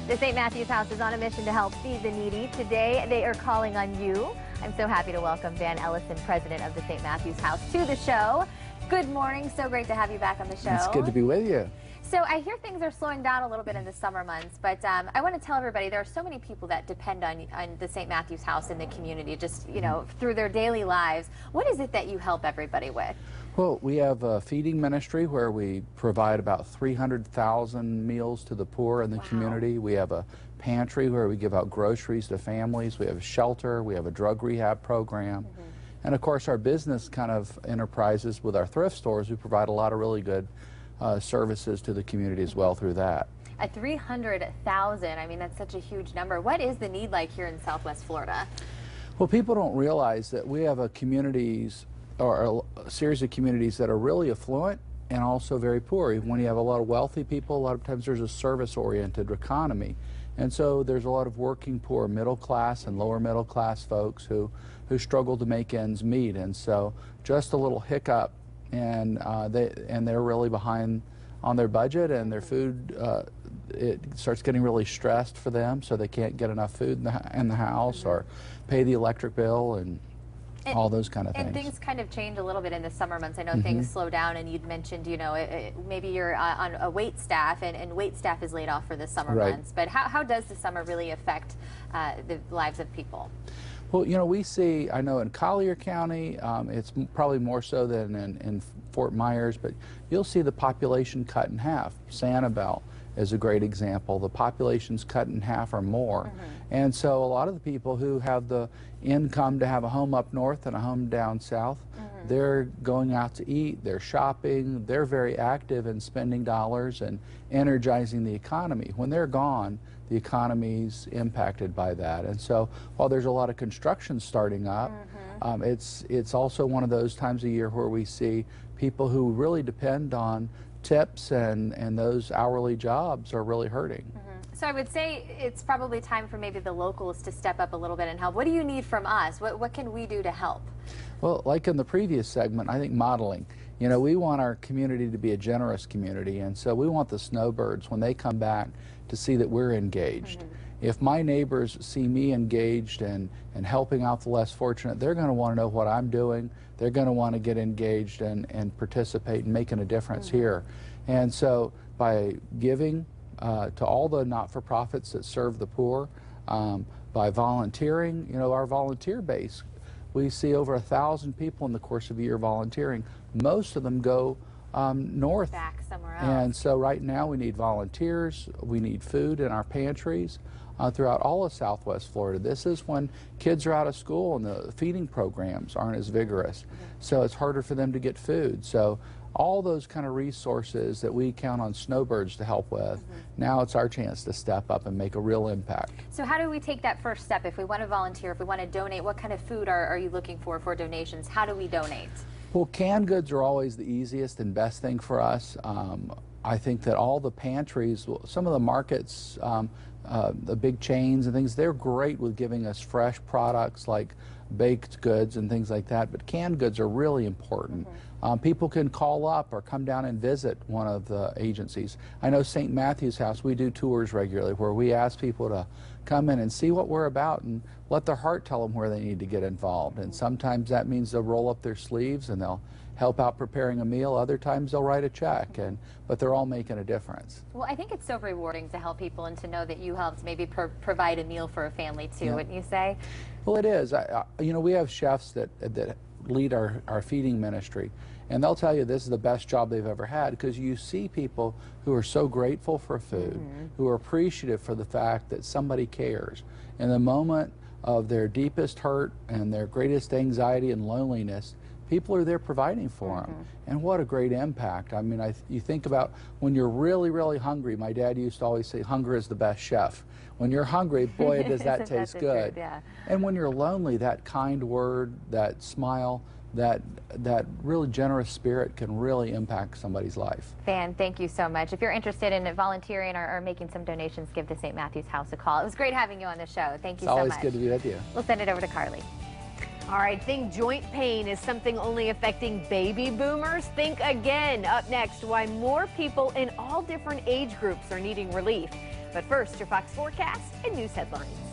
The St. Matthew's House is on a mission to help feed the needy. Today, they are calling on you. I'm so happy to welcome Van Ellison, president of the St. Matthew's House, to the show. Good morning. So great to have you back on the show. It's good to be with you. So I hear things are slowing down a little bit in the summer months, but I want to tell everybody there are so many people that depend on the St. Matthew's House in the community, just, you know, through their daily lives. What is it that you help everybody with? Well, we have a feeding ministry where we provide about 300,000 meals to the poor in the community. We have a pantry where we give out groceries to families. We have a shelter. We have a drug rehab program. And of course, our business kind of enterprises with our thrift stores, we provide a lot of really good services to the community as well through that. At 300,000, I mean, that's such a huge number. What is the need like here in Southwest Florida? Well, people don't realize that we have a series of communities that are really affluent and also very poor. Even when you have a lot of wealthy people, a lot of times there's a service-oriented economy. And so there's a lot of working poor, middle class and lower middle class folks who struggle to make ends meet. And so just a little hiccup and they're really behind on their budget, and their food, it starts getting really stressed for them, so they can't get enough food in the house or pay the electric bill and all those kind of things. And things kind of change a little bit in the summer months. I know things slow down, and you'd mentioned, you know, maybe you're on a wait staff, and wait staff is laid off for the summer months. But how does the summer really affect the lives of people? Well, you know, we see, I know in Collier County, it's probably more so than in Fort Myers, but you'll see the population cut in half. Sanibel is a great example. The population's cut in half or more. And so a lot of the people who have the income to have a home up north and a home down south, they're going out to eat, they're shopping, they're very active in spending dollars and energizing the economy. When they're gone, the economy's impacted by that. And so while there's a lot of construction starting up, it's also one of those times of year where we see people who really depend on tips and those hourly jobs are really hurting. So I would say it's probably time for maybe the locals to step up a little bit and help. What do you need from us? What can we do to help? Well, like in the previous segment, I think modeling. You know, we want our community to be a generous community, and so we want the snowbirds, when they come back, to see that we're engaged. If my neighbors see me engaged and helping out the less fortunate, they're going to want to know what I'm doing. They're going to want to get engaged and participate in making a difference here. And so by giving to all the not-for-profits that serve the poor, by volunteering, you know, our volunteer base, we see over 1,000 people in the course of a year volunteering. Most of them go north. Back somewhere else. And so right now we need volunteers, we need food in our pantries throughout all of Southwest Florida. This is when kids are out of school and the feeding programs aren't as vigorous. So it's harder for them to get food. So all those kind of resources that we count on snowbirds to help with, now it's our chance to step up and make a real impact. So how do we take that first step? If we want to volunteer, if we want to donate, what kind of food are you looking for donations? How do we donate? Well, canned goods are always the easiest and best thing for us. I think that all the pantries, some of the markets, the big chains and things, they're great with giving us fresh products like baked goods and things like that, but canned goods are really important. People can call up or come down and visit one of the agencies. I know St. Matthew's House, we do tours regularly where we ask people to come in and see what we're about and let their heart tell them where they need to get involved. And sometimes that means they'll roll up their sleeves and they'll help out preparing a meal. Other times they'll write a check, but they're all making a difference. Well, I think it's so rewarding to help people and to know that you helped maybe provide a meal for a family too, wouldn't you say? Well, it is. You know, we have chefs that lead our feeding ministry, and they'll tell you this is the best job they've ever had, because you see people who are so grateful for food, who are appreciative for the fact that somebody cares. In the moment of their deepest hurt and their greatest anxiety and loneliness, people are there providing for them. And what a great impact. I mean, you think about when you're really, really hungry. My dad used to always say, hunger is the best chef. When you're hungry, boy, does that taste good. And when you're lonely, that kind word, that smile, that really generous spirit can really impact somebody's life. Van, thank you so much. If you're interested in volunteering or making some donations, give the St. Matthew's House a call. It was great having you on the show. Thank you so much. It's always good to be with you. We'll send it over to Carly. All right, think joint pain is something only affecting baby boomers? Think again. Up next, why more people in all different age groups are needing relief. But first, your Fox forecast and news headlines.